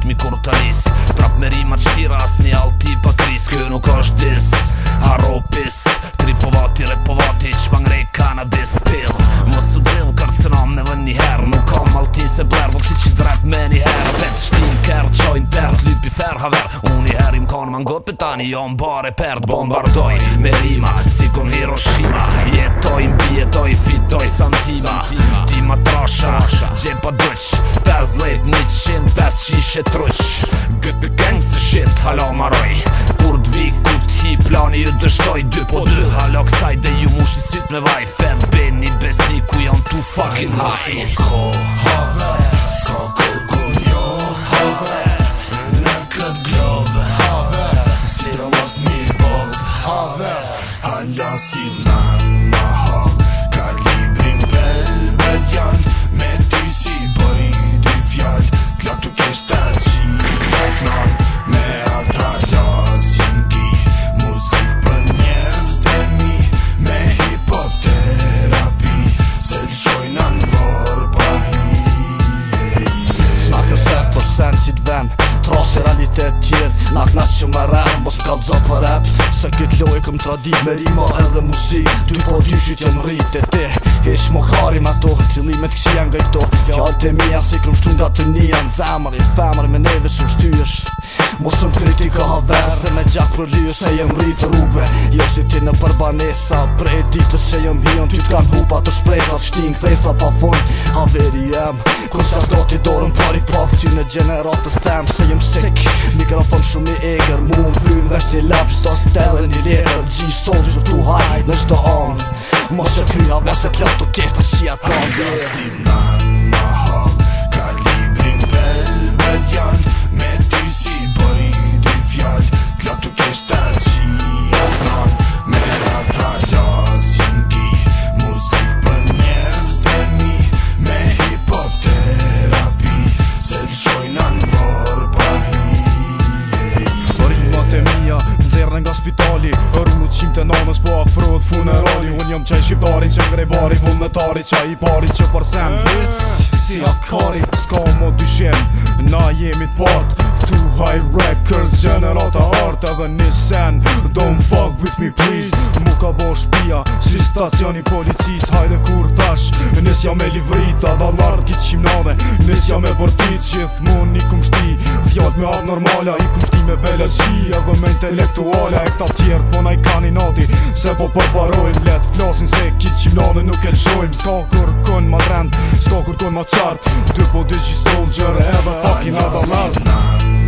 ritmi kur të nis. Prap me rimat shtira asni alti pa kris. Kjo nuk është dis, haropis. Tripovati, repovati, shpangrej kanabis pill. Mos u drill kërcënam në vën njëherë. Nuk kam altin se blerë, vëk si që drep me njëherë. Pet shtin kërë, qojnë tërë, lypi fer haver. Unë njëherë im kanë më ngopë, tani jam bare pert. Bombardoj me rima, si kun Hiroshima. Jetoj, mbjetoj, fitoj santima. Tima trasha, gjepa dëq 50, 100, 5 shishe truq. Gëpi gangsta shit, hala maroj. Kur t'vi ku t'hi plani ju dështoj 2 po 2, hala kësaj dhe ju mushi syt me vaj. Fed beni besni ku janë too fucking high. S'ko have, s'ko kërkun jo have. Në këtë globe have, si do mos një bob have. Hala si man ma hall, kalibrin belvet janë. Me ty si bëj dy fjall, t'la tu kesh të qijet nan. Me ata lasin ki, muzik për njerëz dhe mi. Me hip-hop terapi, se t'shojna n'vor pa hi. Snakër 7% që t'ven, trasë realitet tjerë. Nak natë që më rem, mos kallzo për rap. Se këtë lojë këm tradit me rima edhe muzik. Ty po dyshit jem rrit e ti, ish mo kari me to. Qëllimet kësi janë nga i to, fjallët e mija si këm shtu nga të një. Në zemër i femër me neve që shtyësh. Mosëm kritika haver, se me gjak për lyë se jem rrit rrugve. Jo si ti në përbanesa, prej ditës që jem hion. Ty t'kan hupa të shprejta, t'shtin kthesa pa fund. Haveri jem, kur sa s'do t'i dorën pari pop. Ty në gjeneratës tem, se jem sik. Mikrofon shumë i eger, mu më vyll vesh një lap. Stos t'edhe një letër, G soldier tu haj në qdo on. Mos që kryha vesh të t'lap të kesh të shia t'on. Hala si man ma hall, kalibrin belvet janë. Me ty si bëj dy fjall, t'la tu kesh të qijet nan. Me ata lasin ki, muzik për njerëz dhe mi. Me hip-hop terapi, se t'shojna n'vor pa hi. Rimat e mija, nxerrën nga spitali. Rrunu qim të nanës po afrohet funerali. Unë jam qaj shqiptari që ngrejbari, vullnetari qaj i pari që përsen hits. Si akari, s'ka mo dyshem, na jemi t'part. Too high records, generata art edhe një sen. Don't fuck with me please. Mu ka bo shpia, si stacioni policis. Hajde kur thash, nësja me livrita. Da lartë kitë qimnade, nësja me bërtit. Gjithmon i kum shti, fjallët me abnormala. I kum shti me belezhi edhe me intelektuala. E këta tjertë po na i kanë i nati, se po përparojnë. Let flasin se kitë qimnade nuk e lëshojnë. S'ka kërkon ma drend, s'ka kërkon ma qartë. 2 po 2 G soldier edhe fucking edhe lartë.